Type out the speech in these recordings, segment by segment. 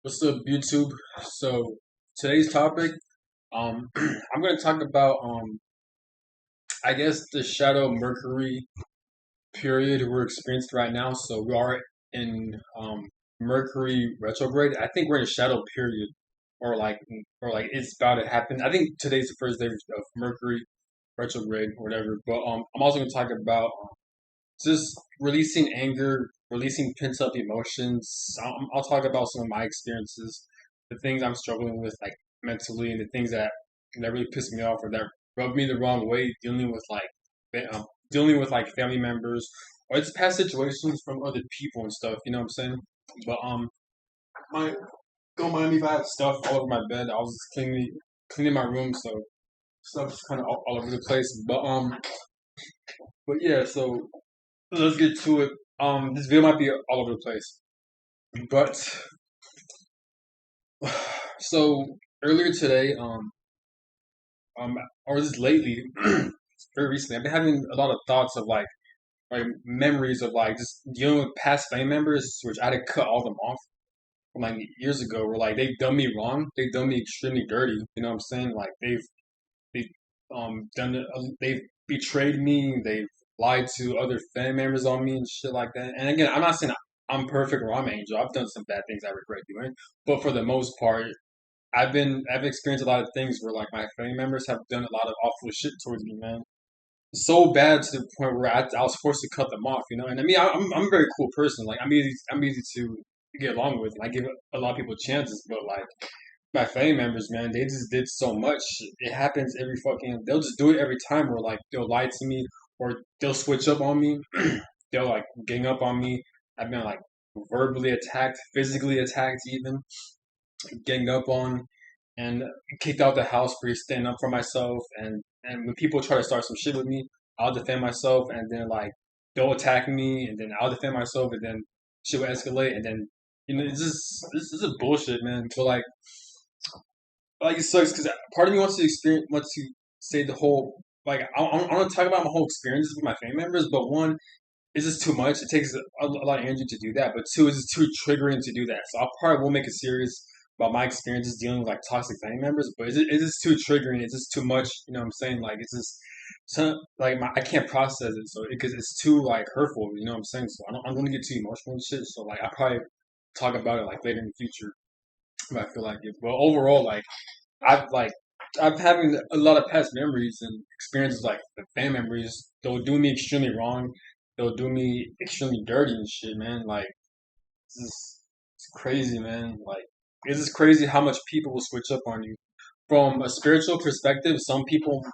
What's up, YouTube? So today's topic, I'm gonna talk about I guess the shadow Mercury period we're experiencing right now. So we are in Mercury retrograde. I think we're in a shadow period, or like it's about to happen. I think today's the first day of Mercury retrograde or whatever. But I'm also gonna talk about just releasing anger, releasing pent up emotions. I'll talk about some of my experiences, the things I'm struggling with, like mentally, and the things that really piss me off or that rub me the wrong way, dealing with like family members or it's past situations from other people and stuff. You know what I'm saying? But my don't mind me if I have stuff all over my bed. I was just cleaning my room, so stuff's kind of all over the place. But yeah, so let's get to it. This video might be all over the place, but so earlier today, um, or just lately, very recently, I've been having a lot of thoughts of like memories of like just dealing with past family members, which I had to cut all them off from like years ago. Where like they've done me wrong, they've done me extremely dirty. You know what I'm saying? Like they've done it, they've betrayed me, they've lied to other family members on me and shit like that. And again, I'm not saying I'm perfect or I'm an angel. I've done some bad things I regret doing, but for the most part, I've experienced a lot of things where like my family members have done a lot of awful shit towards me, man. So bad to the point where I was forced to cut them off, you know. And I mean, I'm a very cool person. Like I'm easy to get along with, and I give a lot of people chances. But like my family members, man, they just did so much. It happens every fucking. They'll just do it every time. Where like they'll lie to me, or they'll switch up on me. They'll like gang up on me. I've been like verbally attacked, physically attacked, even gang up on, and kicked out the house for standing up for myself. And when people try to start some shit with me, I'll defend myself, and then like they'll attack me, and then I'll defend myself, and then shit will escalate, and then it's just this is a bullshit, man. But like it sucks because part of me wants to say the whole I want to talk about my whole experiences with my family members, but one, it's just too much. It takes a lot of energy to do that, but two, it's just too triggering to do that. So I probably will make a series about my experiences dealing with like toxic family members, but it's just too triggering. It's just too much. You know what I'm saying? Like it's just like I can't process it, so because it's too like hurtful. You know what I'm saying? So I don't want to get too emotional and shit. So like I probably talk about it like later in the future if I feel like it. But overall, I've like I've having a lot of past memories and experiences like the fan memories. They'll do me extremely wrong. They'll do me extremely dirty and shit, man. Like it's crazy, man. Like it's just crazy how much people will switch up on you. From a spiritual perspective, some people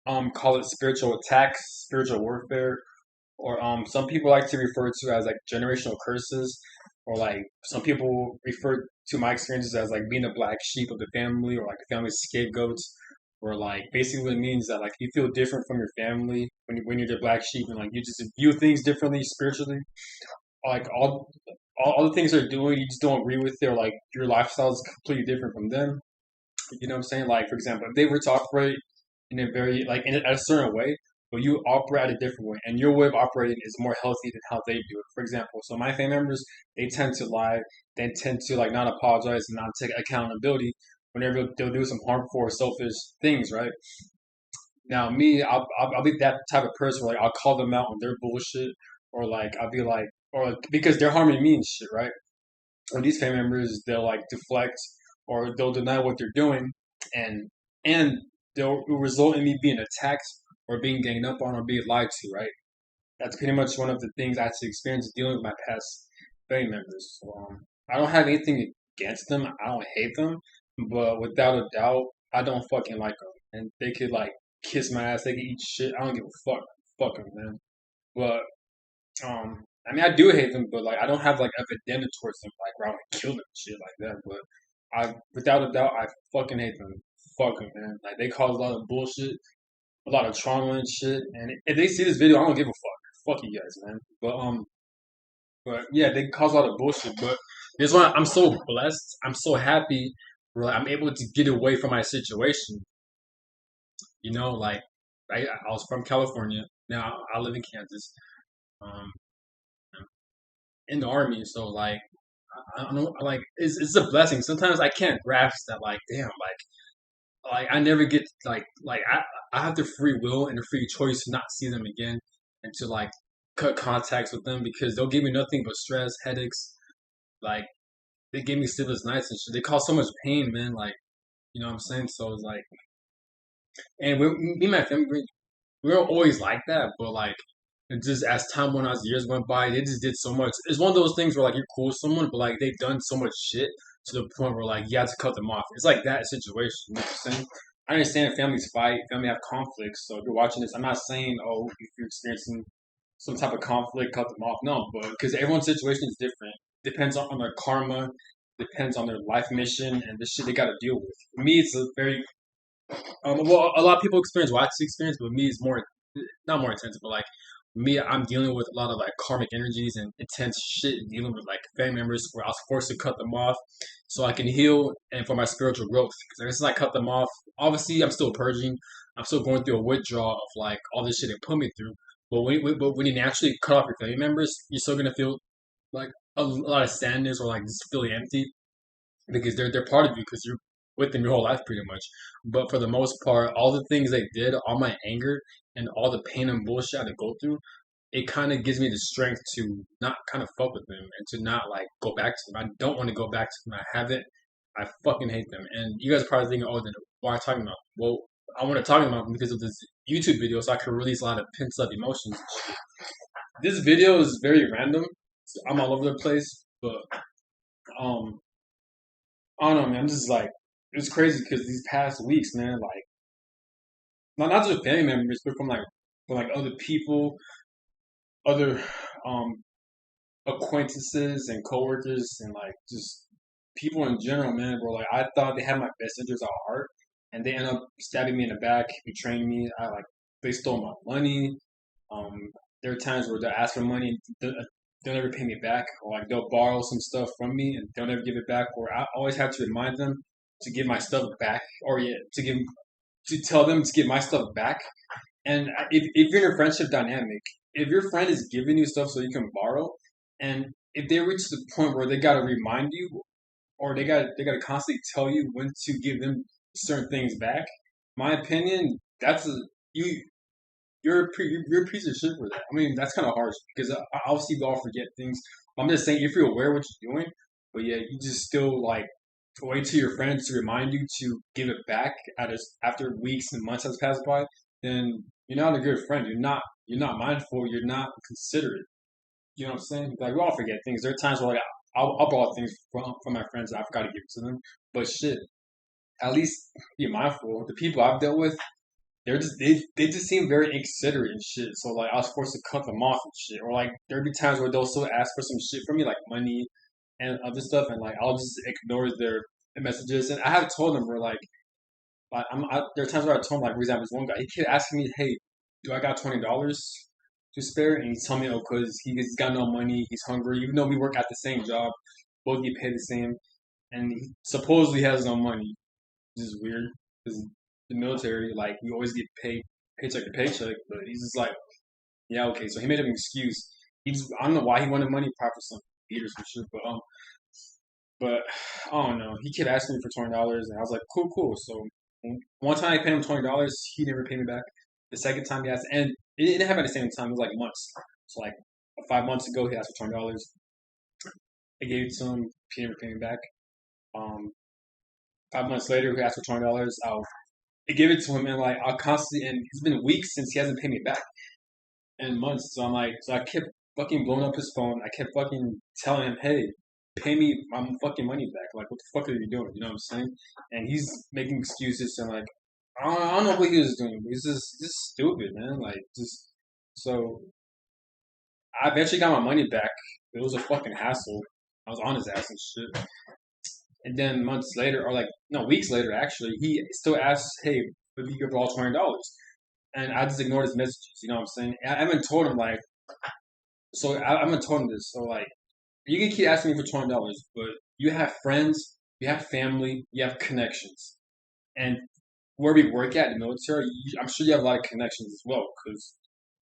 call it spiritual attacks, spiritual warfare, or some people like to refer to as like generational curses, or like some people refer to my experiences as like being the black sheep of the family, or like the family scapegoats, or like basically it means that like you feel different from your family when you're the black sheep, and like you just view things differently spiritually. Like all the things they're doing, you just don't agree with it, or like your lifestyle is completely different from them. You know what I'm saying? Like for example, if they were to operate in a very a certain way, but you operate a different way, and your way of operating is more healthy than how they do it. For example, so my family members, they tend to lie, they tend to like not apologize and not take accountability whenever they'll do some harmful or selfish things, right? Now me, I'll be that type of person where like I'll call them out on their bullshit, or like I'll be like, or because they're harming me and shit, right? Or these family members, they'll like deflect or they'll deny what they're doing, and and they'll result in me being attacked or being ganged up on or being lied to, right? That's pretty much one of the things I had to experience dealing with my past family members. So, I don't have anything against them. I don't hate them, but without a doubt, I don't fucking like them. And they could like kiss my ass. They could eat shit. I don't give a fuck. Fuck them, man. But I mean, I do hate them, but like I don't have like a vendetta towards them, like where I want to kill them and shit like that. But without a doubt, I fucking hate them. Fuck them, man. Like they cause a lot of bullshit, a lot of trauma and shit. And if they see this video, I don't give a fuck. Fuck you guys, man. But yeah, they cause a lot of bullshit. But this one, I'm so blessed. I'm so happy. Where like, I'm able to get away from my situation. You know, like I was from California. Now I live in Kansas. Um, in the army, so like I don't know, like it's a blessing. Sometimes I can't grasp that, like, damn, like I never get like I have the free will and the free choice to not see them again and to like cut contacts with them because they'll give me nothing but stress, headaches. Like they gave me sleepless nights and shit. They cause so much pain, man. Like you know what I'm saying. So it's like, and me and my family, we were always like that, but like. And just as time went on, as years went by, they just did so much. It's one of those things where like you're cool with someone, but like they've done so much shit to the point where like you have to cut them off. It's like that situation. You know what I'm saying? I understand families fight, family have conflicts. So if you're watching this, I'm not saying if you're experiencing some type of conflict, cut them off. No, but because everyone's situation is different. Depends on their karma, depends on their life mission, and the shit they got to deal with. For me, it's a very well, a lot of people experience what I experience, but me, it's more not more intense, but like me, I'm dealing with a lot of like karmic energies and intense shit, dealing with like family members where I was forced to cut them off so I can heal and for my spiritual growth. Because ever since I cut them off, obviously I'm still purging, I'm still going through a withdrawal of like all this shit they put me through. But when you naturally cut off your family members, you're still gonna feel like a lot of sadness or like just feeling empty because they're part of you because you're with them your whole life pretty much. But for the most part, all the things they did, all my anger and all the pain and bullshit I had to go through, it kind of gives me the strength to not kind of fuck with them and to not like go back to them. I don't want to go back to them. I haven't. I fucking hate them. And you guys are probably thinking, oh, then why are you talking about? Well, I want to talk about them because of this YouTube video, so I can release a lot of pent up emotions. This video is very random. I'm all over the place, but um, I don't know, man. I'm just like, it's crazy because these past weeks, man, like, not just family members, but from like other people, other um acquaintances and coworkers, and like just people in general, man. Bro, like, I thought they had my best interests at heart, and they end up stabbing me in the back, betraying me. I like they stole my money. Um, there are times where they'll ask for money, and they'll never pay me back, or like they'll borrow some stuff from me and they'll never give it back. Or I always have to remind them to give my stuff back, or yeah, to tell them to give my stuff back. And if you're in a friendship dynamic, if your friend is giving you stuff so you can borrow, and if they reach the point where they gotta remind you, or they gotta constantly tell you when to give them certain things back, my opinion, that's a you you're a piece of shit for that. I mean, that's kind of harsh because obviously we all forget things. I'm just saying if you're aware of what you're doing, but yeah, you just still like wait till your friends to remind you to give it back after weeks and months has passed by, then you're not a good friend. You're not mindful. You're not considerate. You know what I'm saying? Like we all forget things. There are times where like I'll borrow things from my friends and I forgot to give it to them. But shit, at least be mindful. The people I've dealt with, they just seem very inconsiderate and shit. So like I was forced to cut them off and shit. Or like there'd be times where they'll still ask for some shit from me, like money and other stuff, and like I'll just ignore their messages. And I have told them where there are times where I told him, like, for example, this one guy, he kept asking me, hey, do I got $20 to spare? And he's telling me, oh, because he's got no money, he's hungry, even though we work at the same job, both get paid the same, and he supposedly has no money, which is weird, because the military, like, we always get paid paycheck to paycheck, but he's just like, yeah, okay, so he made up an excuse. I don't know why he wanted money, probably for some eaters for sure, but I don't know. He kept asking me for $20, and I was like, cool, cool. So one time I paid him $20, he never paid me back. The second time he asked, and it didn't happen at the same time. It was like months. So like 5 months ago, he asked for $20. I gave it to him. He never paid me back. Um, 5 months later, he asked for $20. I give it to him, and like I'll constantly. And it's been weeks since he hasn't paid me back, and months. So I'm like, so I kept fucking blowing up his phone. I kept fucking telling him, hey, pay me my fucking money back. Like, what the fuck are you doing? You know what I'm saying? And he's making excuses and like, I don't know what he was doing. But he's just stupid, man. Like, just so I eventually got my money back. It was a fucking hassle. I was on his ass and shit. And then months later, or like no weeks later, actually, he still asks, "Hey, if you give all $20," and I just ignored his messages. You know what I'm saying? I haven't told him like, so I haven't told him this. So like, you can keep asking me for $20, but you have friends, you have family, you have connections, and where we work at in the military, I'm sure you have a lot of connections as well. Because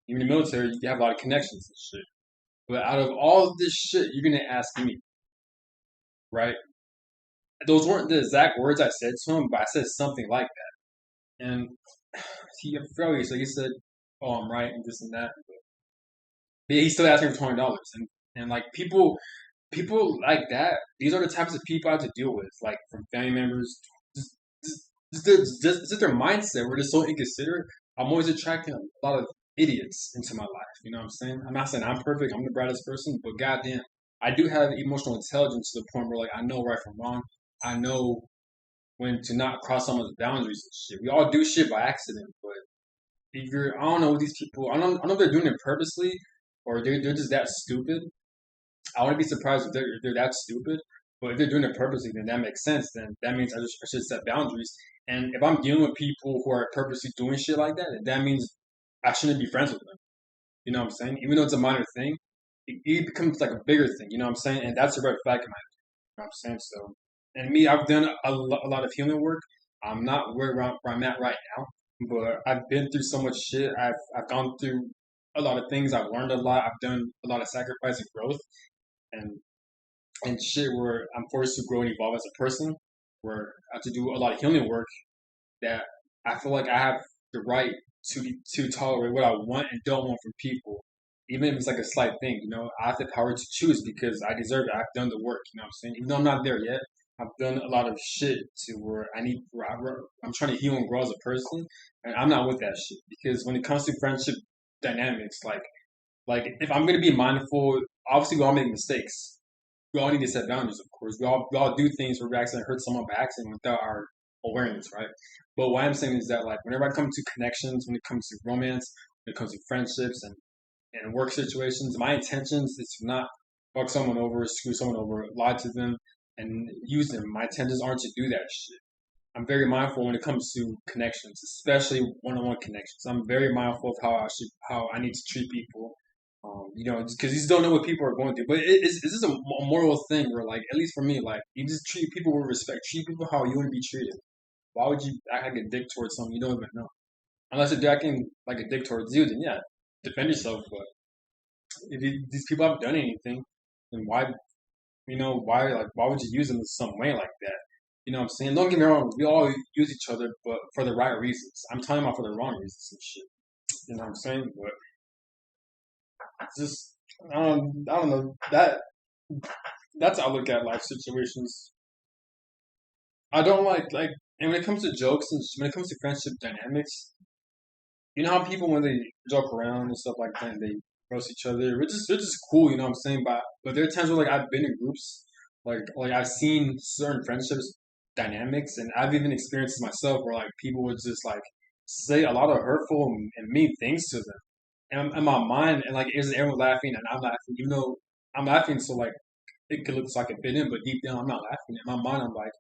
even in the military, you have a lot of connections and shit. But out of all of this shit, you're gonna ask me. right? Those weren't the exact words I said to him, but I said something like that. And so he said, "Oh, I'm right," and this and that. But he still asked me for $20, and like people like that. These are the types of people I have to deal with, like from family members. Just, just their mindset where they're so inconsiderate. I'm always attracting a lot of idiots into my life. You know what I'm saying? I'm not saying I'm perfect. I'm the brightest person, but goddamn, I do have emotional intelligence to the point where like I know right from wrong. I know when to not cross someone's boundaries and shit. We all do shit by accident, but if you're, I don't know what these people. I don't know if they're doing it purposely or they're just that stupid. I wouldn't be surprised if they're that stupid. But if they're doing it purposely, then that makes sense. Then that means I should set boundaries. And if I'm dealing with people who are purposely doing shit like that, that means I shouldn't be friends with them. You know what I'm saying? Even though it's a minor thing, it becomes like a bigger thing. You know what I'm saying? And that's a red flag in my opinion. You know what I'm saying? So, and me, I've done a lot of healing work. I'm not where I'm at right now, but I've been through so much shit. I've gone through a lot of things. I've learned a lot. I've done a lot of sacrifice and growth. And shit where I'm forced to grow and evolve as a person, where I have to do a lot of healing work that I feel like I have the right to tolerate what I want and don't want from people, even if it's like a slight thing. You know, I have the power to choose because I deserve it. I've done the work. You know what I'm saying? Even though I'm not there yet, I've done a lot of shit to where I'm trying to heal and grow as a person, and I'm not with that shit because when it comes to friendship dynamics, like if I'm gonna be mindful, obviously we all make mistakes. We all need to set boundaries, of course. We all do things where we accidentally hurt someone by accident without our awareness, right? But what I'm saying is that like whenever I come to connections, when it comes to romance, when it comes to friendships and work situations, my intentions is to not fuck someone over, screw someone over, lie to them, and use them. My intentions aren't to do that shit. I'm very mindful when it comes to connections, especially one-on-one connections. I'm very mindful of how I need to treat people. You know, because you just don't know what people are going through. But it's just a moral thing where, like, at least for me, like, you just treat people with respect. Treat people how you want to be treated. Why would you act like a dick towards someone you don't even know? Unless you're acting like a dick towards you, then yeah, defend yourself. But if these people haven't done anything, then why would you use them in some way like that? You know what I'm saying? Don't get me wrong, we all use each other, but for the right reasons. I'm talking about for the wrong reasons and shit. You know what I'm saying? But it's just I don't know that's how I look at life situations. I don't and when it comes to jokes and when it comes to friendship dynamics, you know how people when they joke around and stuff like that, and they roast each other. They're just cool, you know what I'm saying? But there are times where like I've been in groups, like I've seen certain friendships dynamics, and I've even experienced it myself where like people would just like say a lot of hurtful and mean things to them, and in my mind, and like is everyone laughing and I'm laughing, even though I'm laughing, so like it could look like a bit in, but deep down I'm not laughing. In my mind, I'm like,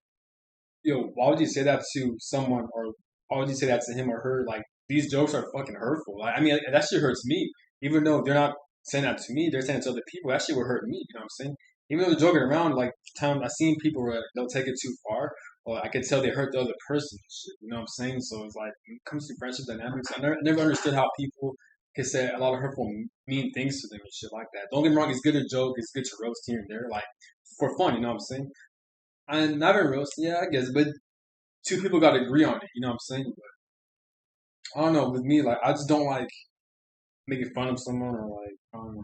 yo, why would you say that to someone, or why would you say that to him or her? Like, these jokes are fucking hurtful. Like, I mean, that shit hurts me. Even though they're not saying that to me, they're saying it to other people. That shit would hurt me. You know what I'm saying? Even though they're joking around, like, time I've seen people where they'll take it too far, or I can tell they hurt the other person. And shit, you know what I'm saying? So it's like, when it comes to friendship dynamics, I never understood how people can say a lot of hurtful, mean things to them and shit like that. Don't get me wrong, it's good to joke, it's good to roast here and there, like, for fun, you know what I'm saying? And not even roast, yeah, I guess, but two people got to agree on it. You know what I'm saying? But I don't know. With me, like I just don't like making fun of someone or like I don't know.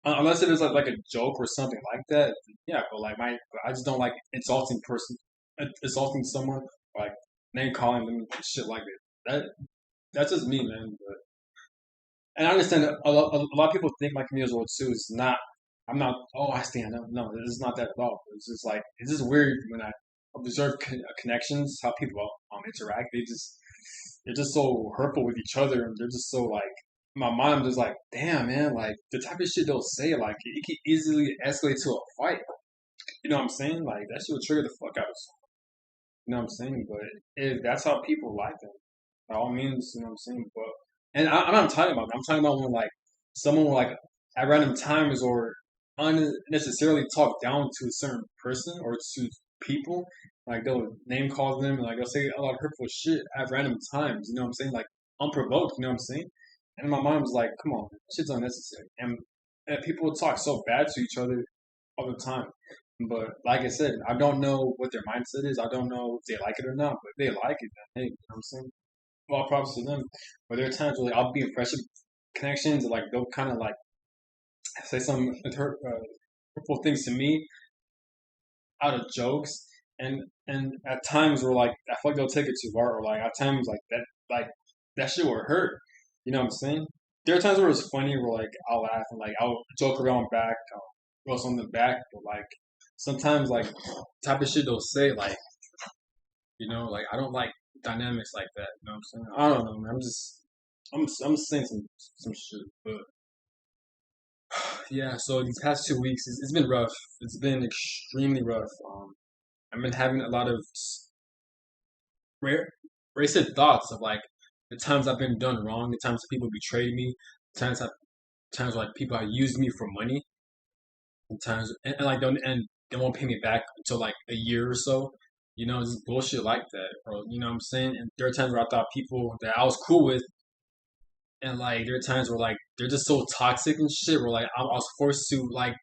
Unless it is like a joke or something like that. Yeah, but but I just don't like insulting someone, like name calling them shit like that. That's just me, man. But and I understand that a lot of people think like me as well too. It's not. I'm not. Oh, I stand up. No, it's not that at all. It's just like it's just weird when I observe connections, how people interact. They're just so hurtful with each other, and they're just so like. My mind just like, damn man, like the type of shit they'll say, like it can easily escalate to a fight. You know what I'm saying? Like that shit would trigger the fuck out of someone. You know what I'm saying? But if that's how people like them, by all means, you know what I'm saying? But and I'm not talking about that. I'm talking about when like someone will like at random times or unnecessarily talk down to a certain person or to people. Like they'll name call them and like they'll say a lot of hurtful shit at random times. You know what I'm saying? Like unprovoked. You know what I'm saying? And my mom was like, "Come on, shit's unnecessary." And people will talk so bad to each other all the time. But like I said, I don't know what their mindset is. I don't know if they like it or not. But if they like it, then hey, you know what I'm saying? Well, props to them. But there are times where like, I'll be in friendship connections, like they'll kind of like say some hurtful things to me out of jokes, and at times where like I feel like they'll take it too far, or like at times like that shit will hurt. You know what I'm saying? There are times where it's funny, where like I'll laugh and like I'll joke around back, I'll go on the back, but like sometimes like type of shit they'll say like like I don't like dynamics like that. You know what I'm saying? I don't know, man. I'm saying some shit, but yeah. So these past 2 weeks, it's been rough. It's been extremely rough. I've been having a lot of rare, racist thoughts of like the times I've been done wrong, the times people betrayed me, times like people have used me for money, and times and like don't and they won't pay me back until like a year or so. Just bullshit like that, or you know what I'm saying. And there are times where I thought people that I was cool with, and like there are times where like they're just so toxic and shit. Where like I was forced to like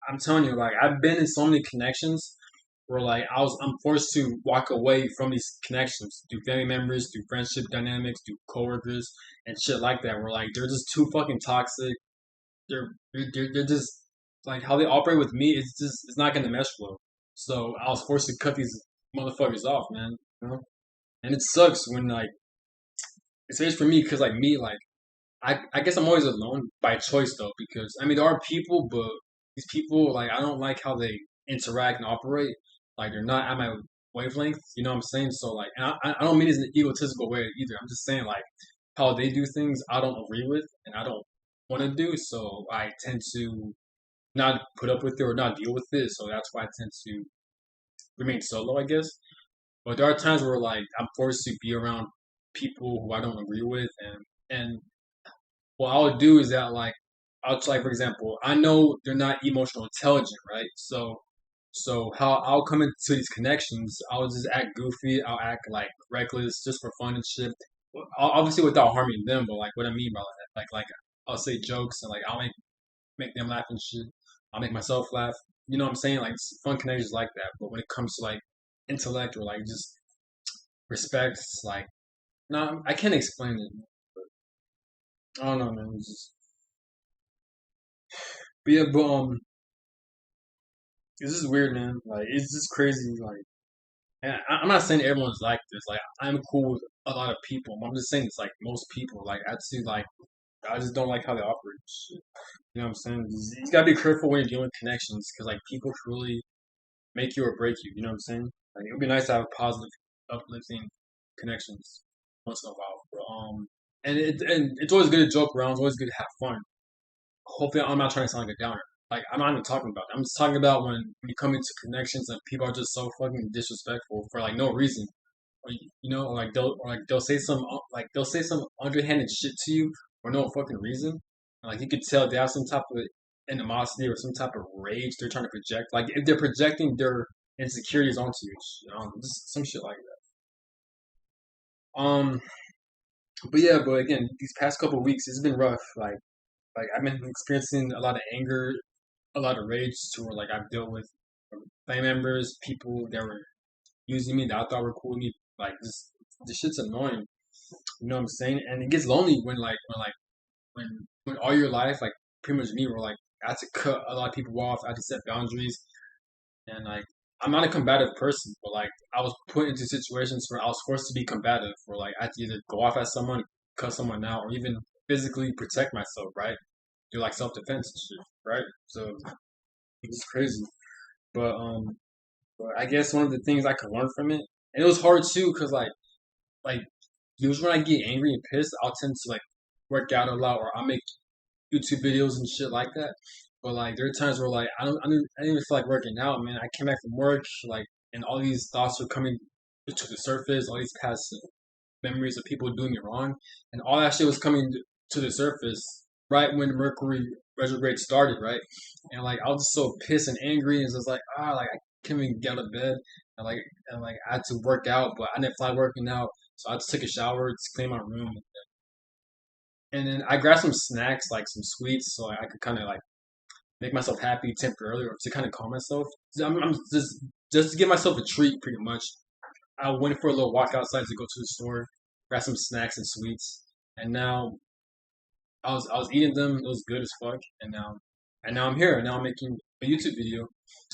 I'm telling you, like I've been in so many connections where like I'm forced to walk away from these connections through family members, through friendship dynamics, through coworkers and shit like that. Where like they're just too fucking toxic. They're just like how they operate with me. It's not gonna mesh well. So I was forced to cut these motherfuckers off, man. You know? And it sucks when like especially for me because like me like I guess I'm always alone by choice though because I mean there are people but these people like I don't like how they interact and operate like they're not at my wavelength you know what I'm saying so like and I don't mean it in an egotistical way either I'm just saying like how they do things I don't agree with and I don't want to do so I tend to not put up with it or not deal with it so that's why I tend to remain solo I guess but there are times where like I'm forced to be around people who I don't agree with and what I'll do is that like for example, I know they're not emotional intelligent, right? So how I'll come into these connections, I'll just act goofy, I'll act like reckless just for fun and shit. Obviously without harming them, but like what I mean by that, like I'll say jokes and like I'll make them laugh and shit. I'll make myself laugh. You know what I'm saying? Like fun connections like that. But when it comes to like intellect or like just respect, it's like no, I can't explain it. I don't know, man. It's just, but yeah, but it's just weird, man. Like it's just crazy. Like, and I'm not saying everyone's like this. Like, I'm cool with a lot of people. I'm just saying it's like most people. Like, I just don't like how they operate. Shit. You know what I'm saying? You gotta be careful when you're dealing with connections because like people can really make you or break you. You know what I'm saying? Like, it would be nice to have positive, uplifting connections once in a while. And it's always good to joke around. It's always good to have fun. Hopefully I'm not trying to sound like a downer. Like I'm not even talking about that. I'm just talking about when you come into connections and people are just so fucking disrespectful for like no reason. Or like they'll say they'll say some underhanded shit to you for no fucking reason. And, like you could tell they have some type of animosity or some type of rage they're trying to project. Like if they're projecting their insecurities onto you, just some shit like that. But yeah, but again, these past couple of weeks it's been rough. Like I've been experiencing a lot of anger a lot of rage to where like I've dealt with family members, people that were using me that I thought were cool with me. Like this shit's annoying. You know what I'm saying? And it gets lonely when all your life, like pretty much me, were like I had to cut a lot of people off. I had to set boundaries, and like I'm not a combative person, but like I was put into situations where I was forced to be combative, where like I had to either go off at someone, cut someone out, or even physically protect myself, right? Do like self defense and shit, right? So it's crazy. But but I guess one of the things I could learn from it, and it was hard too, cause like usually when I get angry and pissed, I'll tend to like work out a lot, or I'll make YouTube videos and shit like that. But like there are times where like I don't even feel like working out, man. I came back from work, like, and all these thoughts were coming to the surface, all these past memories of people doing me wrong, and all that shit was coming to the surface right when Mercury retrograde started, right? And like I was just so pissed and angry, and just like like I can't even get out of bed, and like I had to work out, but I didn't feel like working out, so I just took a shower to clean my room, and then I grabbed some snacks like some sweets, so I could kind of like make myself happy temporarily or to kind of calm myself. I'm just to give myself a treat, pretty much. I went for a little walk outside to go to the store, grab some snacks and sweets, and now I was eating them. It was good as fuck, and now I'm here. And now I'm making a YouTube video.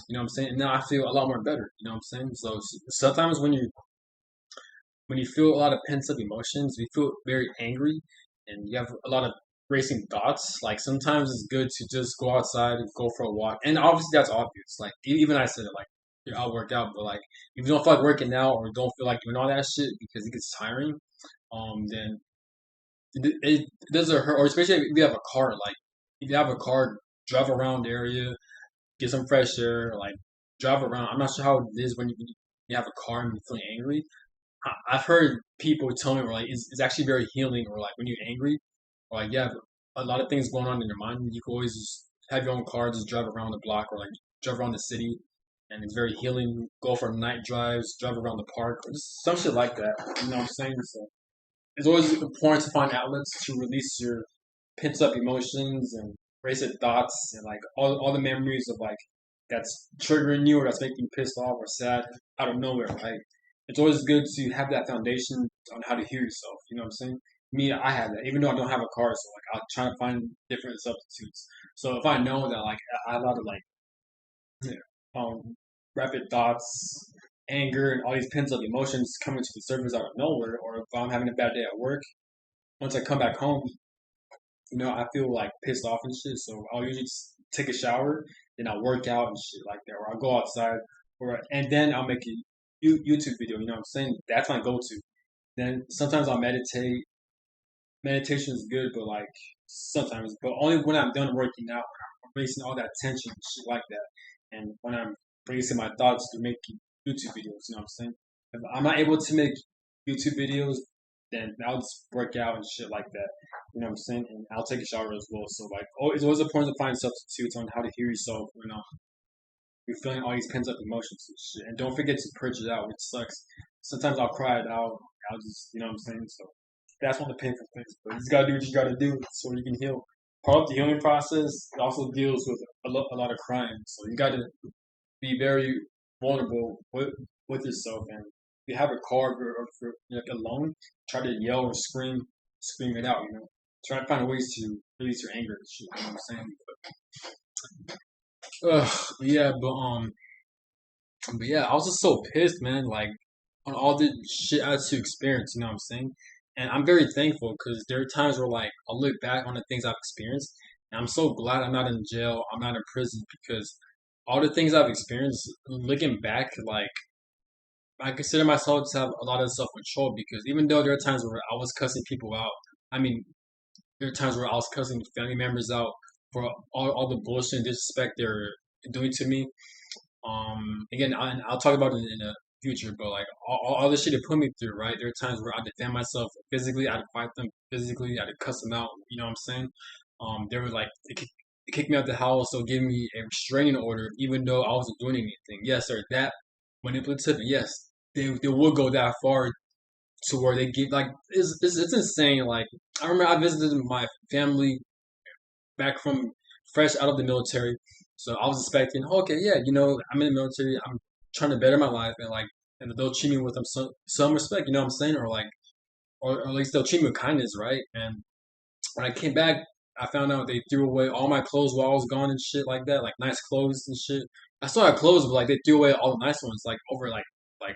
You know what I'm saying? And now I feel a lot more better. You know what I'm saying? So sometimes when you feel a lot of pent up emotions, you feel very angry, and you have a lot of racing thoughts. Like sometimes it's good to just go outside and go for a walk. And obviously that's obvious. Like even I said it, like yeah, I'll work out, but like if you don't feel like working out or don't feel like doing all that shit because it gets tiring, then it doesn't hurt. Or especially if you have a car, like if you have a car, drive around the area, get some fresh air, like drive around. I'm not sure how it is when you have a car and you're feeling angry. I've heard people tell me, like, it's actually very healing, or like when you're angry, or like you have a lot of things going on in your mind, you can always just have your own car, just drive around the block, or like drive around the city, and it's very healing. Go for night drives, drive around the park, or just some shit like that. You know what I'm saying? So it's always important to find outlets to release your pent up emotions and racing thoughts and like all the memories of like that's triggering you or that's making you pissed off or sad out of nowhere. Like it's always good to have that foundation on how to heal yourself. You know what I'm saying? Me, I have that. Even though I don't have a car, so like I'll try to find different substitutes. So if I know that like I have a lot of like you rapid thoughts, anger, and all these pent up emotions coming to the surface out of nowhere, or if I'm having a bad day at work, once I come back home, I feel like pissed off and shit. So I'll usually just take a shower, then I'll work out and shit like that, or I'll go outside, or and then I'll make a YouTube video. You know what I'm saying? That's my go-to. Then sometimes I'll meditate. Meditation is good, but like sometimes, but only when I'm done working out, when I'm releasing all that tension and shit like that, and when I'm releasing my thoughts to make YouTube videos. You know what I'm saying? If I'm not able to make YouTube videos, then I'll just work out and shit like that. You know what I'm saying? And I'll take a shower as well. So like, it's always important to find substitutes on how to heal yourself when you're feeling all these pent up emotions and shit. And don't forget to purge it out, which sucks. Sometimes I'll cry it out. I'll just, you know what I'm saying? So that's one of the painful things. But you just gotta do what you gotta do so you can heal. Part of the healing process also deals with a lot of crying. So you gotta be very vulnerable with yourself. And if you have a car or like alone, try to yell or scream it out. Try to find ways to release your anger. And shit, you know what I'm saying? Yeah, but yeah, I was just so pissed, man. Like on all the shit I had to experience. You know what I'm saying? And I'm very thankful because there are times where like I'll look back on the things I've experienced, and I'm so glad I'm not in jail. I'm not in prison because all the things I've experienced, looking back, like I consider myself to have a lot of self control because even though there are times where I was cussing people out, I mean, there are times where I was cussing family members out for all the bullshit and disrespect they're doing to me. Again, I'll talk about it in the future, but like all the shit they put me through, right? There are times where I defend myself physically, I had to fight them physically, I had to cuss them out. You know what I'm saying? They were like, they kicked me out the house, so give me a restraining order, even though I wasn't doing anything. Yes, sir, that manipulative, yes, they will go that far to where they give like it's insane. Like I remember I visited my family back from fresh out of the military. So I was expecting, okay, yeah, I'm in the military. I'm trying to better my life, and like, and they'll treat me with some respect. You know what I'm saying? Or like, or at least they'll treat me with kindness, right? And when I came back, I found out they threw away all my clothes while I was gone and shit like that, like nice clothes and shit. I still had clothes, but like they threw away all the nice ones, like over like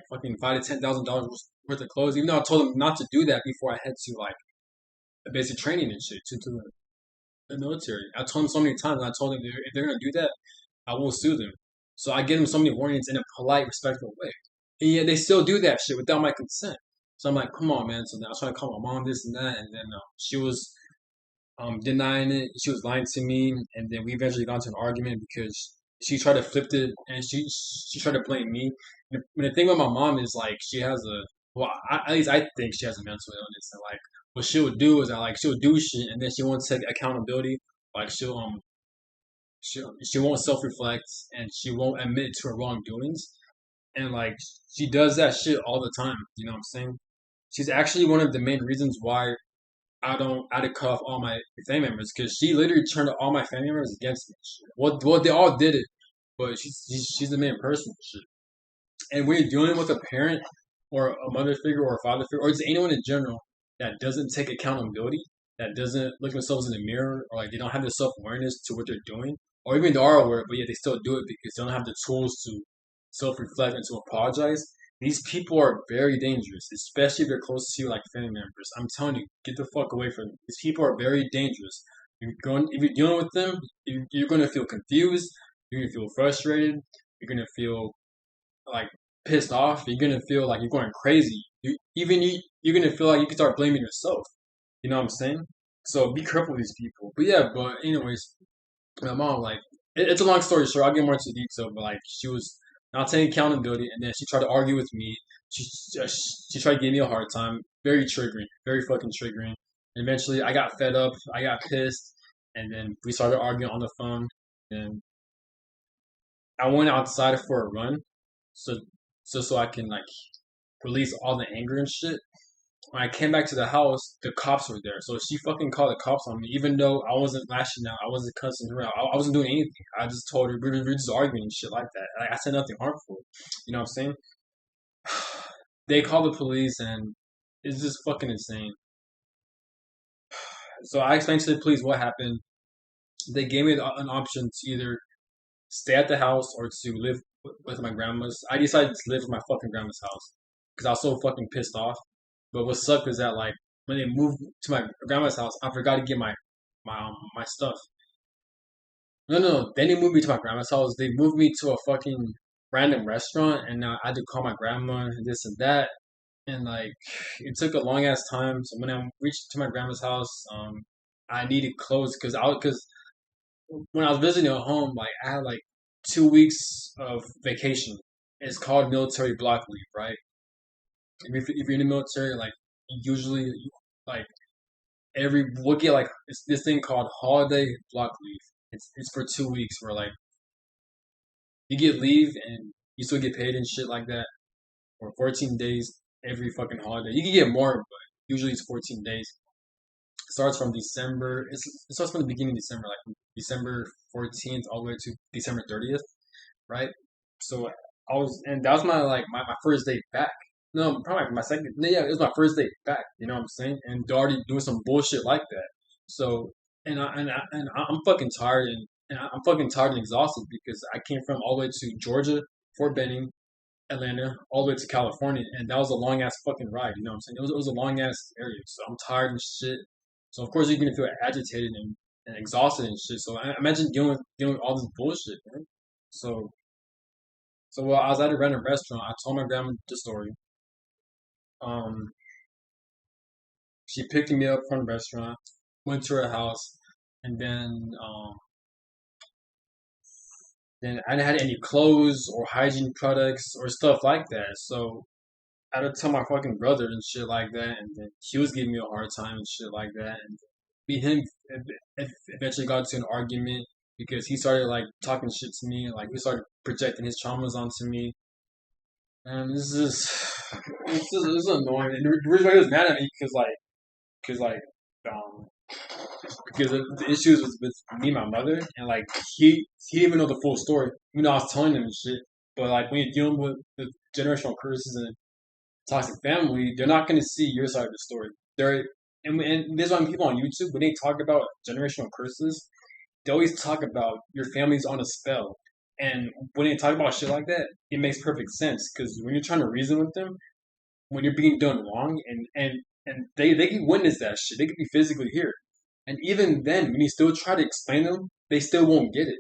fucking $5,000 to $10,000 worth of clothes. Even though I told them not to do that before I head to like the basic training and shit to the military. I told them so many times. I told them if they're gonna do that, I will sue them. So I give them so many warnings in a polite, respectful way. And yet they still do that shit without my consent. So I'm like, come on, man. So then I was trying to call my mom this and that, and then she was denying it. She was lying to me, and then we eventually got into an argument because she tried to flip it and she tried to blame me. And the thing with my mom is like she has at least I think she has a mental illness, and like what she would do is that like she'll do shit and then she won't take accountability. Like she won't self reflect and she won't admit to her wrongdoings. And like she does that shit all the time. You know what I'm saying? She's actually one of the main reasons why I had to cut off all my family members because she literally turned all my family members against me. Well, they all did it, but she's the main person. And when you're dealing with a parent or a mother figure or a father figure or just anyone in general that doesn't take accountability, that doesn't look themselves in the mirror, or like they don't have the self awareness to what they're doing, or even they are aware, but yet they still do it because they don't have the tools to self reflect and to apologize. These people are very dangerous, especially if they're close to you, like family members. I'm telling you, get the fuck away from them. These people are very dangerous. If you're dealing with them, you're going to feel confused. You're going to feel frustrated. You're going to feel like pissed off. You're gonna feel like you're going crazy. You're gonna feel like you can start blaming yourself. You know what I'm saying? So be careful with these people. But yeah, but anyways, my mom like it's a long story short. I'll get more into detail, but like she was not taking accountability, and then she tried to argue with me. She she tried to give me a hard time. Very triggering, very fucking triggering. And eventually, I got fed up. I got pissed, and then we started arguing on the phone. And I went outside for a run, so so I can like release all the anger and shit. When I came back to the house, the cops were there. So she fucking called the cops on me, even though I wasn't lashing out, I wasn't cussing her out, I wasn't doing anything. I just told her we were just arguing and shit like that. I said nothing harmful. You know what I'm saying? They called the police and it's just fucking insane. So I explained to the police what happened. They gave me an option to either stay at the house or to live with my grandma's. I decided to live with my fucking grandma's house because I was so fucking pissed off. But what sucked is that like when they moved to my grandma's house, I forgot to get my stuff. No, no, no. Then they moved me to my grandma's house. They moved me to a fucking random restaurant, and I had to call my grandma and this and that. And like it took a long ass time. So when I reached to my grandma's house, I needed clothes because when I was visiting at home, like I had like 2 weeks of vacation. It's called military block leave, right? If you're in the military, like usually, like we'll get like this thing called holiday block leave. It's for 2 weeks where like you get leave and you still get paid and shit like that. Or 14 days every fucking holiday. You can get more, but usually it's 14 days. It starts from December. It starts from the beginning of December, like from December 14th all the way to December 30th, right? So I was, and that was my like my first day back. No, probably my second. No, yeah, it was my first day back. You know what I'm saying? And they're already doing some bullshit like that. So, I'm fucking tired, and I'm fucking tired and exhausted because I came from all the way to Georgia, Fort Benning, Atlanta, all the way to California, and that was a long ass fucking ride. You know what I'm saying? It was a long ass area, so I'm tired and shit. So of course you're gonna feel agitated and exhausted and shit. So I imagine dealing with all this bullshit, man. So so while I was at a random restaurant, I told my grandma the story. Um, she picked me up from the restaurant, went to her house, and then I didn't have any clothes or hygiene products or stuff like that. So I had to tell my fucking brother and shit like that, and then he was giving me a hard time and shit like that, and me and him eventually got into an argument because he started like talking shit to me, like he started projecting his traumas onto me, and this is annoying. And the reason why he was mad at me because like um because of the issues with me and my mother, and like he didn't even know the full story, even though I was telling him and shit. But like when you're dealing with the generational curses and toxic family, they're not going to see your side of the story. And there's why people on YouTube when they talk about generational curses, they always talk about your family's on a spell. And when they talk about shit like that, it makes perfect sense because when you're trying to reason with them, when you're being done wrong, and they can witness that shit, they can be physically here. And even then, when you still try to explain them, they still won't get it.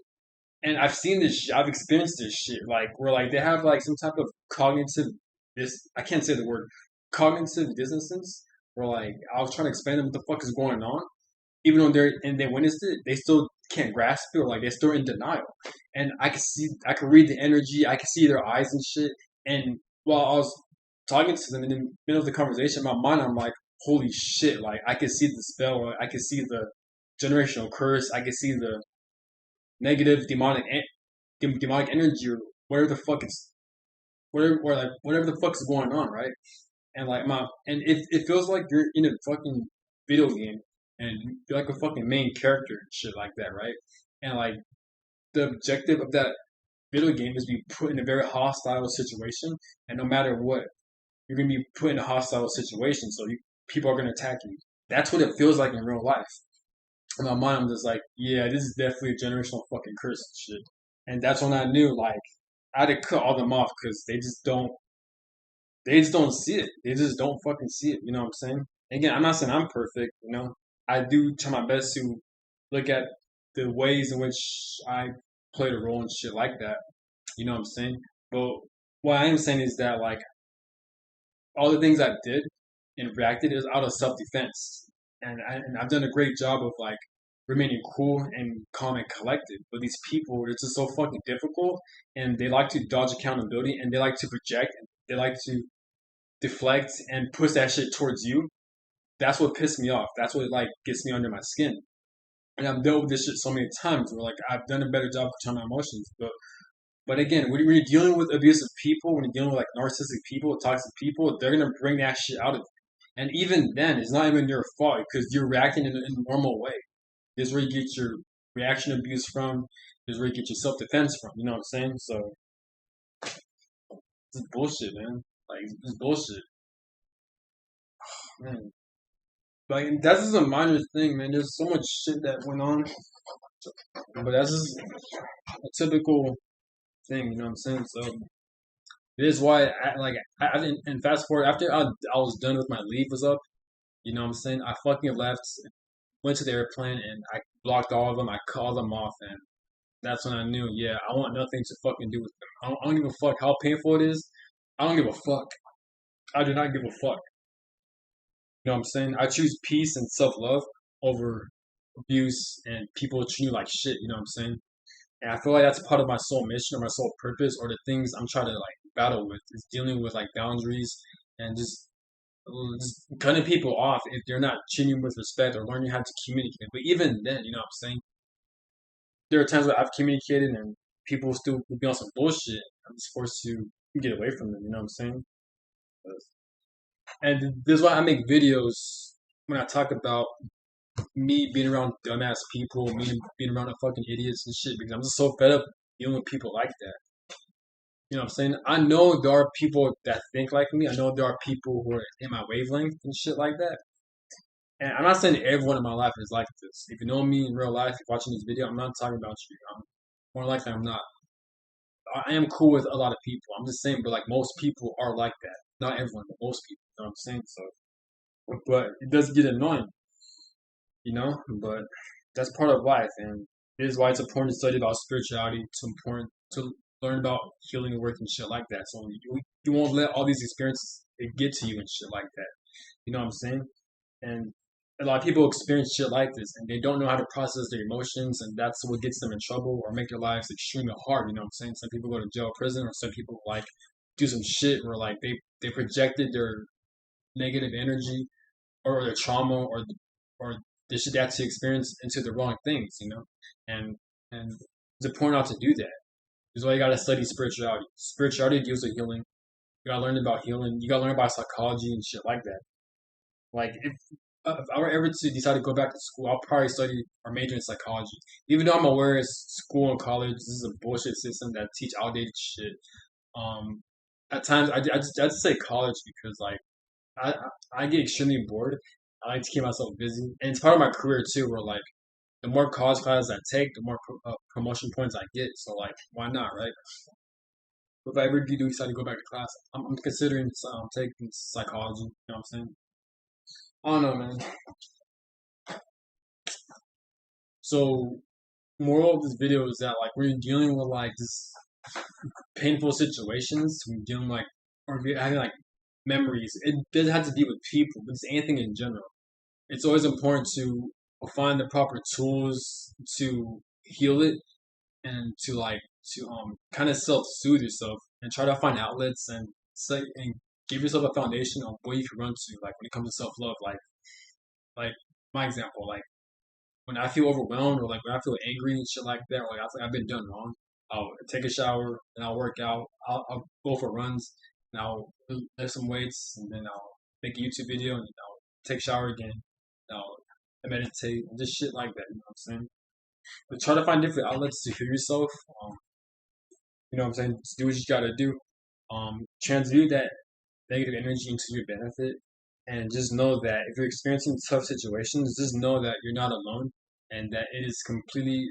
And I've seen this, I've experienced this shit, like where like they have like some type of cognitive, this I can't say the word, cognitive dissonance, where like I was trying to explain to them what the fuck is going on, even though they witnessed it, they still can't grasp it, or like they're still in denial. And I can read the energy, I can see their eyes and shit. And while I was talking to them in the middle of the conversation, in my mind, I'm like, holy shit, like I can see the spell, I can see the generational curse, I can see the negative demonic energy or whatever the fuck is whatever or like whatever the fuck is going on, right? And like my and it feels like you're in a fucking video game and you're like a fucking main character and shit like that, right? And like the objective of that video game is be put in a very hostile situation, and no matter what, you're gonna be put in a hostile situation, so people are gonna attack you. That's what it feels like in real life. In my mind, I'm just like, yeah, this is definitely a generational fucking curse and shit. And that's when I knew, like, I had to cut all them off because they just don't see it. They just don't fucking see it. You know what I'm saying? Again, I'm not saying I'm perfect. You know, I do try my best to look at the ways in which I played a role and shit like that. You know what I'm saying? But what I am saying is that like all the things I did and reacted is out of self defense, and I've done a great job of like remaining cool and calm and collected. But these people, it's just so fucking difficult, and they like to dodge accountability, and they like to project, and they like to deflect and push that shit towards you. That's what pissed me off. That's what like gets me under my skin. And I've dealt with this shit so many times where like I've done a better job of controlling my emotions. But again, when you're dealing with abusive people, when you're dealing with like narcissistic people, toxic people, they're gonna bring that shit out of you. And even then, it's not even your fault because you're reacting in a normal way. This is where you get your reaction abuse from. This is where you get your self defense from. You know what I'm saying? So this is bullshit, man. Like this is bullshit, man. Like that's just a minor thing, man. There's so much shit that went on, but that's just a typical thing. You know what I'm saying? So it is why, I didn't. And fast forward after I was done with my leave was up. You know what I'm saying? I fucking left, went to the airplane, and I blocked all of them. I cut all them off, and that's when I knew, yeah, I want nothing to fucking do with them. I don't give a fuck how painful it is. I don't give a fuck. I do not give a fuck. You know what I'm saying? I choose peace and self love over abuse and people treating you like shit. You know what I'm saying? And I feel like that's part of my soul mission or my soul purpose or the things I'm trying to like battle with is dealing with like boundaries and just cutting people off if they're not treating you with respect or learning how to communicate. But even then, you know what I'm saying? There are times where I've communicated and people still will be on some bullshit. I'm just forced to get away from them. You know what I'm saying? And this is why I make videos when I talk about me being around dumbass people, me being around fucking idiots and shit, because I'm just so fed up dealing with people like that. You know what I'm saying? I know there are people that think like me. I know there are people who are in my wavelength and shit like that. And I'm not saying everyone in my life is like this. If you know me in real life, if you're watching this video, I'm not talking about you. More likely, I'm not. I am cool with a lot of people. I'm just saying, but like most people are like that. Not everyone, but most people. You know what I'm saying? So, but it does get annoying, you know. But that's part of life, and it is why it's important to study about spirituality. It's important to learn about healing work and shit like that. So you won't let all these experiences get to you and shit like that. You know what I'm saying? And a lot of people experience shit like this, and they don't know how to process their emotions, and that's what gets them in trouble or make their lives extremely hard. You know what I'm saying? Some people go to jail, prison, or some people like do some shit where like they projected their negative energy or their trauma or the shit they had to experience into the wrong things, you know? And and it's important not to do that. That's why you gotta study spirituality. Spirituality deals with healing. You gotta learn about healing. You gotta learn about psychology and shit like that. Like if I were ever to decide to go back to school, I'll probably study or major in psychology. Even though I'm aware school and college this is a bullshit system that teach outdated shit. Um, at times I just say college because like I I get extremely bored. I like to keep myself busy, and it's part of my career too. Where like the more college classes I take, the more promotion points I get. So like, why not, right? If I ever do decide to go back to class, I'm considering taking psychology. You know what I'm saying? I don't know, man. So, moral of this video is that like when you're dealing with like this painful situations, when you're dealing like or if you're having like memories, it doesn't have to be with people, but it's anything in general. It's always important to find the proper tools to heal it and to like to kind of self soothe yourself and try to find outlets and say and give yourself a foundation of where you can run to like when it comes to self love like my example like when I feel overwhelmed or like when I feel angry and shit like that or like I feel like I've been done wrong, I'll take a shower and I'll work out. I'll go for runs and I'll lift some weights and then I'll make a YouTube video and I'll take a shower again. meditate, and just shit like that. You know what I'm saying? But try to find different outlets to heal yourself. Um, you know what I'm saying? Just do what you gotta do. Transmute that negative energy into your benefit, and just know that if you're experiencing tough situations, just know that you're not alone, and that it is completely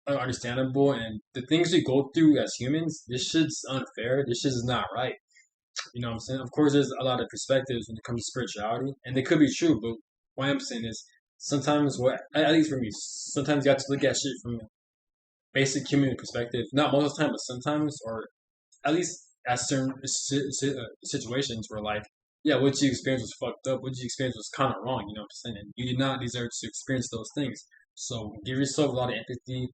understandable. And the things we go through as humans, this shit's unfair. This shit is not right. You know what I'm saying? Of course, there's a lot of perspectives when it comes to spirituality, and they could be true. But what I'm saying is, sometimes, what at least for me, sometimes you have to look at shit from a basic human perspective. Not most of the time, but sometimes, or at least at certain situations where, like, yeah, what you experienced was fucked up. What you experienced was kind of wrong. You know what I'm saying? And you did not deserve to experience those things. So give yourself a lot of empathy,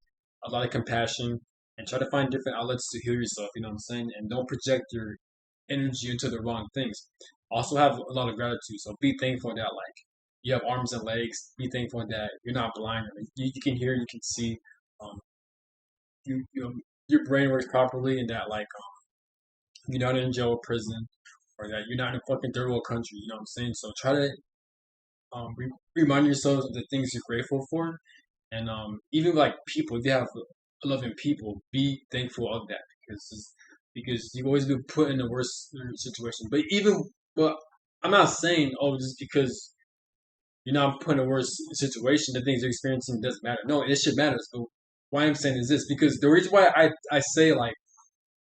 a lot of compassion, and try to find different outlets to heal yourself. You know what I'm saying? And don't project your energy into the wrong things. Also have a lot of gratitude. So be thankful that, like, you have arms and legs. Be thankful that you're not blind. You can hear, you can see. Um, you your brain works properly, and that, like, you're not in jail or prison, or that you're not in a fucking third world country. You know what I'm saying? So try to remind yourselves of the things you're grateful for, and even like people, if you have loving people, be thankful of that, because you always been put in the worst situation. But even, well, I'm not saying, oh, just because you're not put in a worse situation, the things you're experiencing doesn't matter. No, it shit matters. But why I'm saying is this, because the reason why I say, like,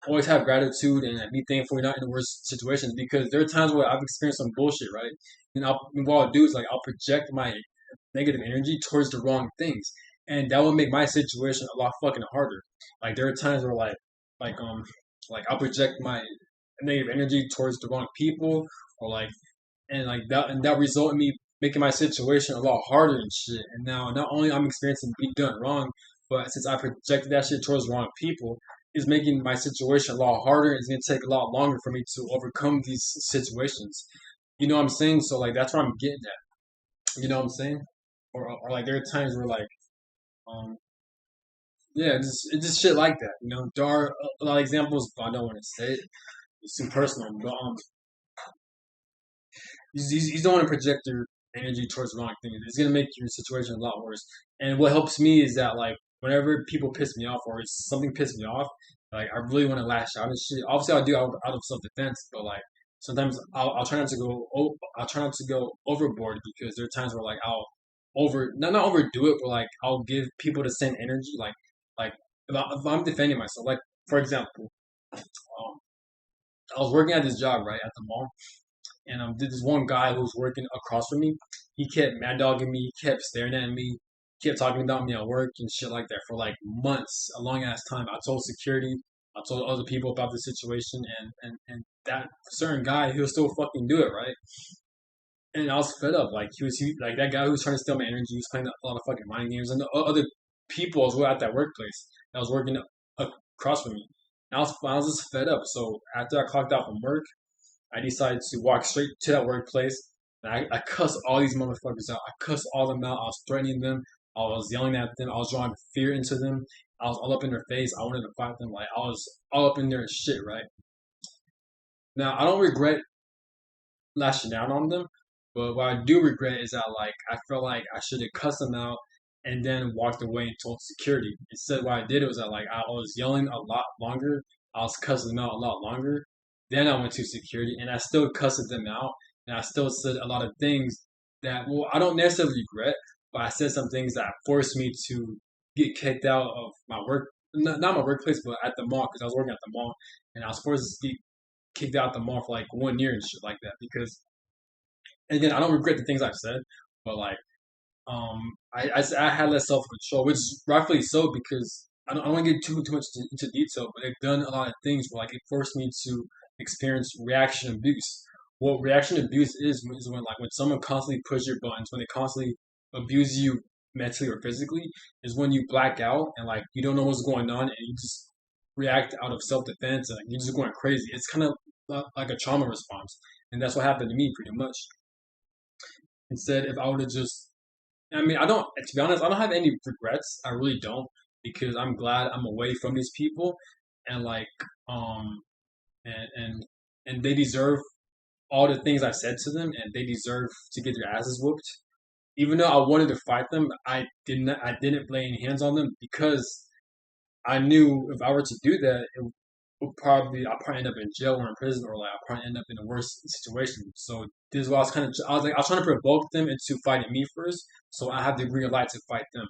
always have gratitude and be thankful you're not in the worst situations, because there are times where I've experienced some bullshit, right? And what I'll do is, like, I'll project my negative energy towards the wrong things, and that will make my situation a lot fucking harder. Like, there are times where, like um like, I'll project my negative energy towards the wrong people, or like, and that result in me making my situation a lot harder and shit. And now not only I'm experiencing being done wrong, but since I projected that shit towards the wrong people, is making my situation a lot harder. It's gonna take a lot longer for me to overcome these situations. You know what I'm saying? So, like, that's what I'm getting at. You know what I'm saying? Or like, there are times where, like, um yeah, it's just shit like that. You know, there are a lot of examples, but I don't want to say it. It's too personal. But you don't want to project your energy towards the wrong thing. It's gonna make your situation a lot worse. And what helps me is that, like, whenever people piss me off, or it's something piss me off, like, I really want to lash out and shit. Obviously, I do out of self defense, but, like, sometimes I'll try not to go I'll try not to go overboard, because there are times where, like, I'll not overdo it, but, like, I'll give people the same energy, like if I'm defending myself. Like, for example, um, I was working at this job, right, at the mall, and there's this one guy who was working across from me. He kept mad dogging me, he kept staring at me, kept talking about me at work and shit like that for, like, months, a long ass time. I told security, I told other people about the situation, and that certain guy, he would still fucking do it, right? And I was fed up. Like, like, that guy who was trying to steal my energy, he was playing a lot of fucking mind games, and the other people as well at that workplace that was working across from me. And I was just fed up. So after I clocked out from work, I decided to walk straight to that workplace. And I cussed all these motherfuckers out. I cussed all of them out. I was threatening them. I was yelling at them. I was drawing fear into them. I was all up in their face. I wanted to fight them. Like, I was all up in their shit, right? Now, I don't regret lashing down on them, but what I do regret is that, like, I felt like I should have cussed them out and then walked away and told security. Instead, what I did was that, like, I was yelling a lot longer. I was cussing them out a lot longer. Then I went to security, and I still cussed them out, and I still said a lot of things that, well, I don't necessarily regret, but I said some things that forced me to get kicked out of my work, not my workplace, but at the mall, because I was working at the mall, and I was forced to get kicked out the mall for, like, 1 year and shit like that. Because, again, I don't regret the things I've said, but, like, I had less self control, which is rightfully so, because I don't want to get too much into detail, but they've done a lot of things where, like, it forced me to experience reaction abuse. What reaction abuse is when, like, when someone constantly pushes your buttons, when they constantly abuse you mentally or physically, is when you black out and, like, you don't know what's going on, and you just react out of self defense, and, like, you're just going crazy. It's kind of like a trauma response, and that's what happened to me pretty much. Instead, if I would have just, I mean, I don't, to be honest, I don't have any regrets. I really don't, because I'm glad I'm away from these people, and, like, um and and they deserve all the things I said to them, and they deserve to get their asses whooped. even though I wanted to fight them, I didn't lay any hands on them because I knew if I were to do that, it would probably I'll probably end up in jail or in prison, or like I'll probably end up in a worse situation. So this is why I was trying to provoke them into fighting me first, so I have the green light to fight them.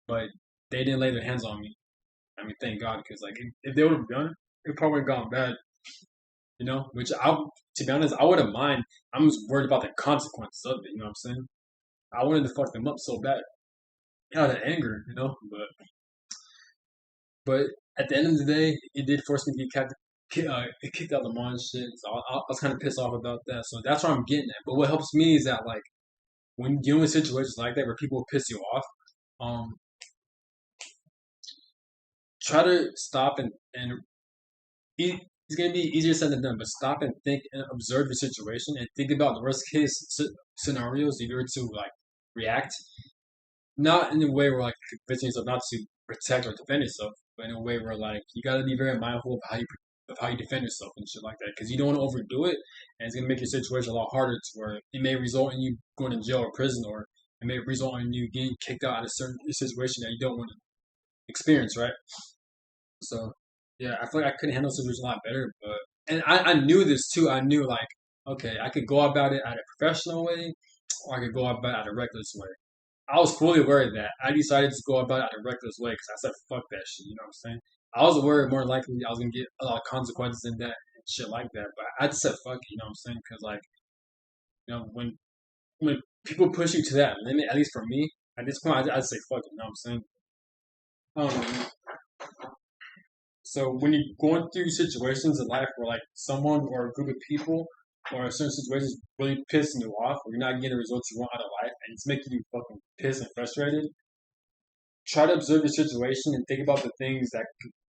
But they didn't lay their hands on me. I mean, thank God, because like if they would have done it, it probably would have gone bad. Which to be honest, I wouldn't mind. I'm just worried about the consequences of it. You know what I'm saying? I wanted to fuck them up so bad out of anger, But at the end of the day, it did force me to get kicked out of the mall and shit. So I was kind of pissed off about that. So that's what I'm getting at. But what helps me is that like when dealing with situations like that where people piss you off, um, try to stop and it's gonna be easier said than done. But stop and think and observe your situation and think about the worst case scenarios if you were to like react, not in a way where like convincing yourself not to protect or defend yourself, but in a way where like you gotta be very mindful of how you defend yourself and shit like that, because you don't want to overdo it, and it's gonna make your situation a lot harder to where it may result in you going to jail or prison, or it may result in you getting kicked out of a certain situation that you don't want to experience, right? So yeah, I feel like I could handle the situation a lot better, but and I knew this too. I knew like okay, I could go about it at a professional way, or I could go about it at a reckless way. I was fully aware of that. I decided to go about it in a reckless way because I said, fuck that shit, you know what I'm saying? I was aware more likely I was going to get a lot of consequences in that and shit like that. But I just said, fuck it, you know what I'm saying? Because, like, when people push you to that limit, at least for me, at this point, I'd say, fuck it, you know what I'm saying? Um, so when you're going through situations in life where, like, someone or a group of people or certain situations really pissing you off, or you're not getting the results you want out of life, and it's making you fucking pissed and frustrated, try to observe your situation and think about the things that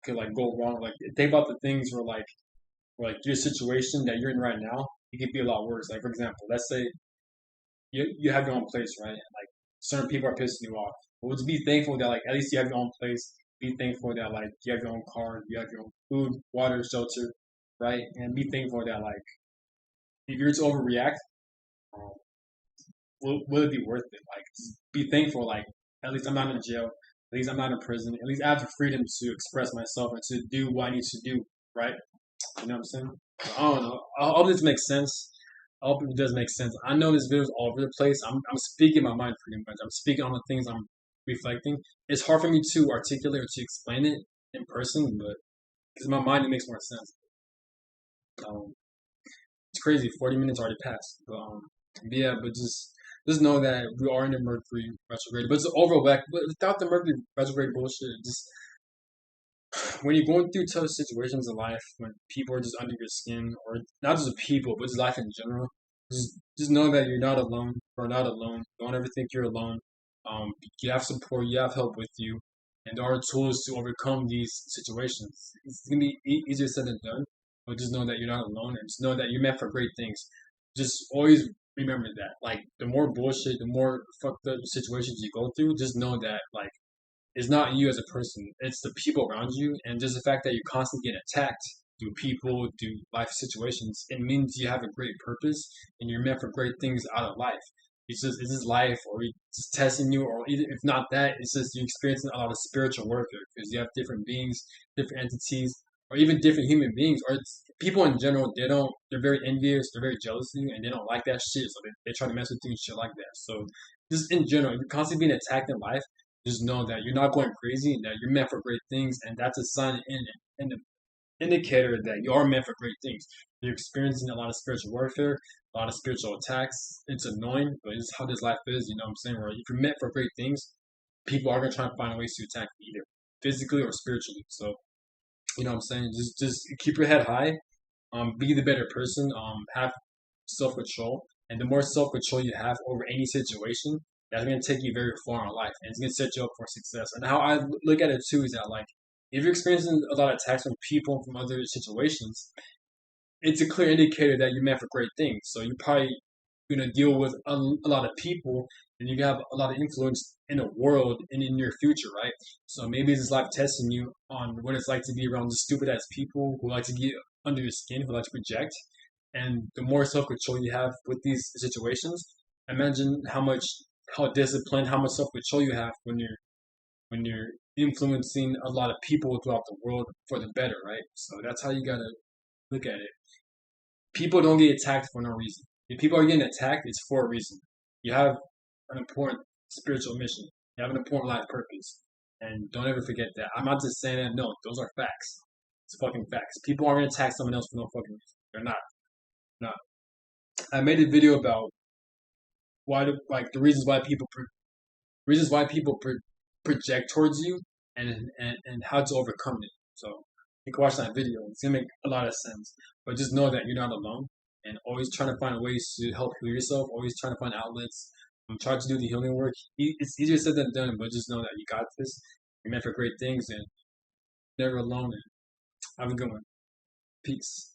could like go wrong. Like think about the things where like your situation that you're in right now, it could be a lot worse. Like for example, let's say you have your own place, right? And like certain people are pissing you off. Well, just be thankful that like at least you have your own place. Be thankful that like you have your own car, you have your own food, water, shelter, right? And be thankful that like if you're to overreact, um, will it be worth it? Like, just be thankful. Like, at least I'm not in jail. At least I'm not in prison. At least I have the freedom to express myself and to do what I need to do. Right? You know what I'm saying? I don't know. I hope this makes sense. I hope it does make sense. I know this video is all over the place. I'm speaking my mind pretty much. I'm speaking on the things I'm reflecting. It's hard for me to articulate or to explain it in person, but because in my mind it makes more sense. Um, it's crazy. 40 minutes already passed. But yeah, but just know that we are in the Mercury retrograde. But it's overwhelmed. But without the Mercury retrograde bullshit, just when you're going through tough situations in life, when people are just under your skin, or not just people, but just life in general, just know that you're not alone. Or not alone. Don't ever think you're alone. You have support. You have help with you, and there are tools to overcome these situations. It's gonna be easier said than done, but just know that you're not alone, and just know that you're meant for great things. Just always remember that. Like the more bullshit, the more fucked up situations you go through, just know that like it's not you as a person, it's the people around you, and just the fact that you constantly get attacked through people, through life situations, it means you have a great purpose and you're meant for great things out of life. It's just life, or it's just testing you, or either, if not that, it's just you experiencing a lot of spiritual warfare because you have different beings, different entities, or even different human beings, or it's, people in general. They're very envious, they're very jealous of you, and they don't like that shit, so they try to mess with you and shit like that. So just in general, if you're constantly being attacked in life, just know that you're not going crazy and that you're meant for great things, and that's a sign and an indicator that you are meant for great things. You're experiencing a lot of spiritual warfare, a lot of spiritual attacks. It's annoying, but it's how this life is. You know what I'm saying? Where if you're meant for great things, people are gonna try and find ways to attack you, either physically or spiritually. So you know what I'm saying? Just keep your head high. Be the better person. Have self control, and the more self control you have over any situation, that's gonna take you very far in life, and it's gonna set you up for success. And how I look at it too is that like if you're experiencing a lot of attacks from people from other situations, it's a clear indicator that you're meant for great things. So you're probably going to deal with a lot of people, and you have a lot of influence in the world and in your future, right? So maybe this life testing you on what it's like to be around the stupid ass people who like to get under your skin, who like to project. And the more self control you have with these situations, imagine how disciplined, how much self control you have when you're influencing a lot of people throughout the world for the better, right? So that's how you gotta look at it. People don't get attacked for no reason. If people are getting attacked, it's for a reason. You have an important spiritual mission. You have an important life purpose. And don't ever forget that. I'm not just saying that. No, those are facts. It's fucking facts. People aren't gonna attack someone else for no fucking reason. They're not. Not. I made a video about like the reasons why people project towards you and how to overcome it. So you can watch that video. It's gonna make a lot of sense. But just know that you're not alone, and always trying to find ways to help heal yourself. Always trying to find outlets. Try to do the healing work. It's easier said than done, but just know that you got this. You're meant for great things, and never alone. And have a good one. Peace.